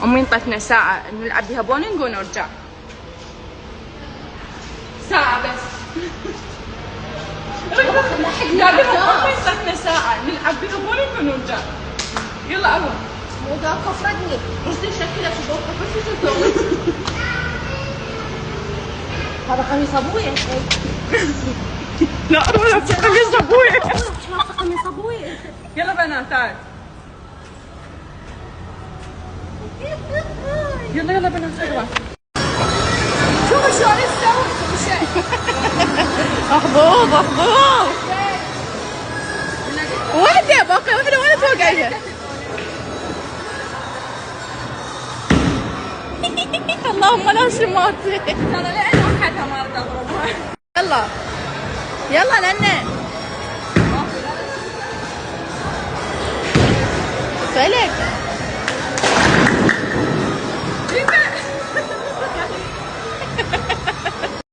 امي انطتنا ساعة نلعب بيها بولينج ونرجع. ساعة بس. لا امي انطتنا ساعة نلعب بيها بولينج ونرجع. يلا ابو. مو ذاك افردني. رشدي شكلك شبوكك بس شو تسوي؟ هذا قميص ابويا. لا روح قميص ابوي. شو قميص ابويا؟ يلا بنات تعال. يلا يلا بنات يلا. شوفوا شلون تسوي كل شيء. محظوظ محظوظ. واحدة باقي واحدة وين توقعيها؟ اللهم لا شماتي. ترى لين وحدها ما اريد اضربها. يلا يلا لنا. فلك.